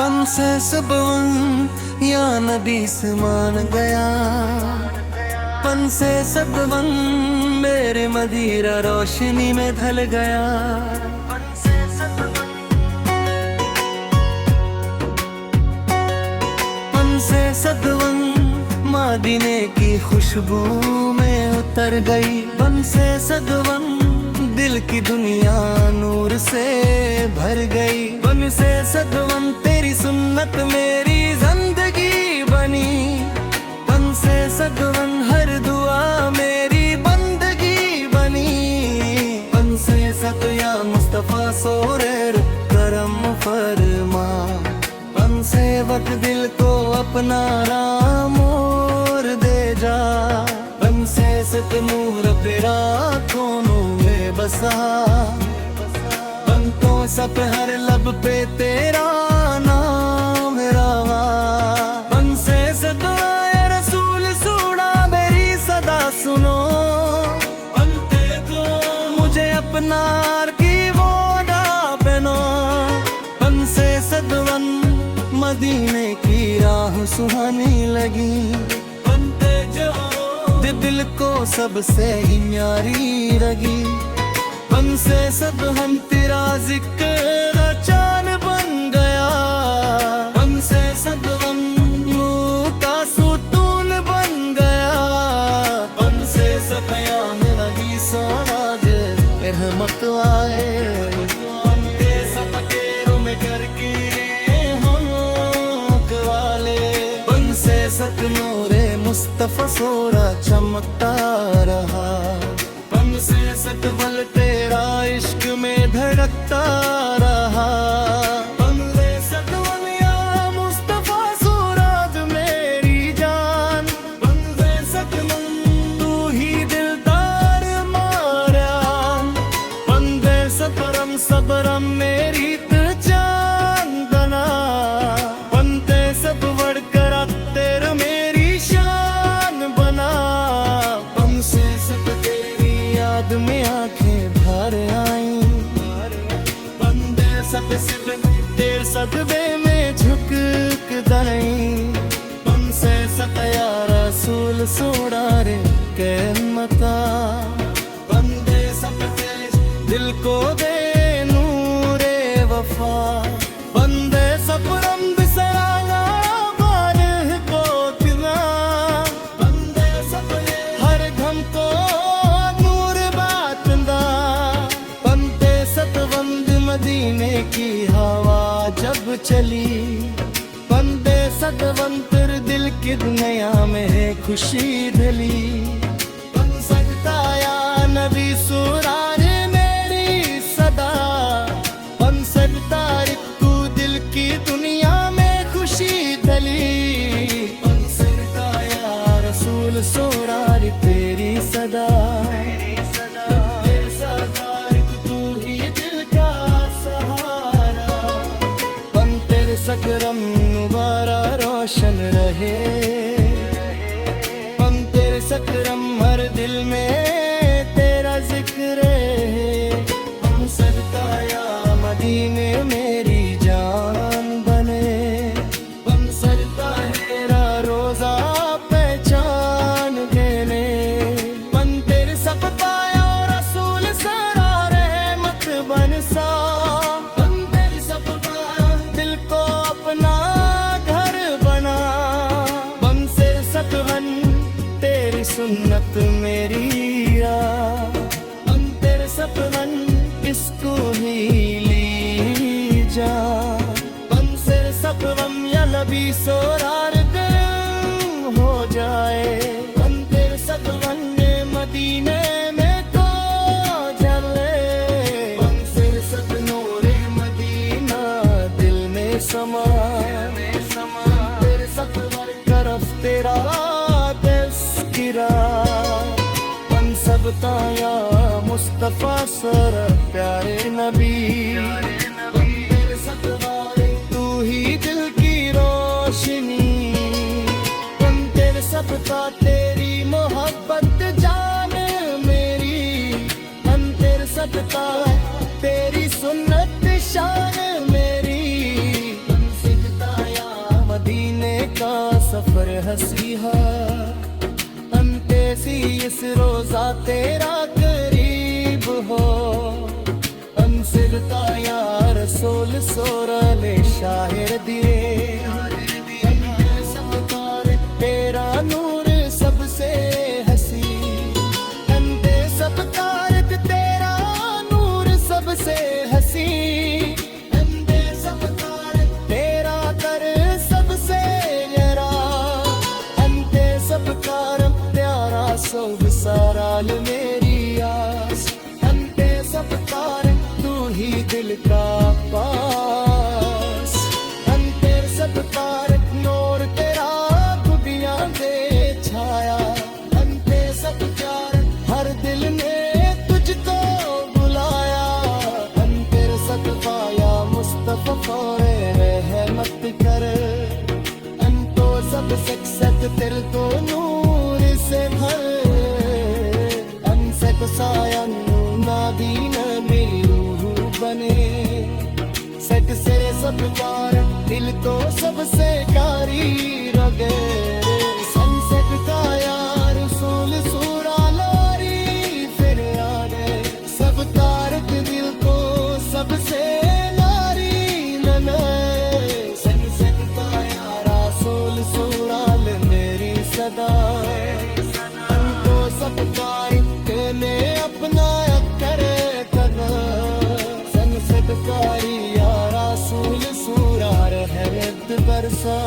पन से सबवन या नबी से मान गया, पन से सबवन मेरे मदीरा रोशनी में ढल गया। पन से सदवन मदीने की खुशबू में उतर गई। पन से सदवन दिल की दुनिया नूर से भर गई। बन से सदवन तेरी सुन्नत मेरी जिंदगी बनी। बन से सदवन हर दुआ मेरी बंदगी बनी। बन से सद या मुस्तफा सोरेर करम फरमा। बन से वक्त दिल को अपना रामोर दे जा। बन से सत नूर तेरा कोनो बसा। बंतों सब हर लब पे तेरा नाम रवा। बन से सदा या रसूल सुना मेरी सदा सुनो। बनते तो मुझे अपना की वो अदा पहनो। बन से सदवन मदीने की राह सुहानी लगी। बनते जो दिल को सबसे ही न्यारी लगी। बन से सब हम तेरा जिक्र चान बन गया। बन से सब हम का सुतून बन गया। बन से सब मेरा भी साज रहमत आए। बन के सब केरों में घर की हम वाले। बन से सत नूरे मुस्तफा सोरा चमकता रहा। बन से सत बल तेरा इश्क में धड़कता रहा। बन से सत बल या मुस्तफा सूरज मेरी जान। बन से सत मन तू ही दिलदार मारा। बन से सतरम सबरम मेरी पहचान बना। बनते सब बढ़कर तेरा मेरी शान बना। बन से सब तेरी याद में आंखें भर आई। बंदे सब सिर्फ तेरे सदबे में झुक दाई। बन से सतया रसूल सोड़ा रे कहमता। बंदे सब तेरे दिल को दे नूरे वफा। बंदे सब रंग सराना बारह को तिना। बंदे सब हर घम को मदीने की हवा जब चली। बंदे सदवंतर दिल की दुनिया में खुशी ढली। बन सकता या नबी सुरार मेरी सदा। बन सकता तू दिल की दुनिया में खुशी ढली। बन सकता या रसूल सुरार तेरी सदा। सकरम मुबारा रोशन रहे। हम तेरे सकरम हर दिल में तेरा जिक्र है। हम सदका या मदीने मेरी जान बने। हम सदका तेरा रोजा पहचान देने। बन तेरे सब पाया रसूल सारा रहमत बन सा। सुन्नत मेरी हम तेरे सपन किसको ही ली जा। बन से सपन या नबी सोरार गर्म हो जाए। बन तेरे सपन मदीने में तो जले। बन से सपनोरे मदीना दिल में समा। तेरे सपन तरफ तेरा बन सब ताया मुस्तफा सर प्यारे नबी। तू ही दिल की रोशनी। बन तेरे सब का तेरी मोहब्बत जान मेरी। बन तेरे सब का तेरी सुन्नत शान मेरी। बन रोजा तेरा करीब हो अंसिरता या रसूल सोरले शाहिर दिए सबकार तेरा नूर सबसे हसी अंदे सबकार तेरा नूर सबसे हसी अंदे सबकार तेरा कर सबसे गहरा अंदे सबकार प्यारा सब साराल मेरी आस अंदे सबकार तू ही दिल का पास अंदे सबकार नूर तेरा खुदियां दे छाया अंदे सबकार हर दिल ने तुझको बुलाया अंदे सदकाया मुस्तफा खोरे रहमत कर अंतो सब सकसत तेरे तो नूर से भर अंसे साया नादीन मेरी रूह बने सट से सब कार दिल तो सबसे कारी रगे सनसेट का यार रसूल सूरा लारी फिर आगे सब कारक दिल को सबसे नारी नने सनसेट का यार रसूल सूरा मेरी सदा तो सब कार तेने अपना करे करना सनसेट कारी या रसूल सूरा रहमत बरसा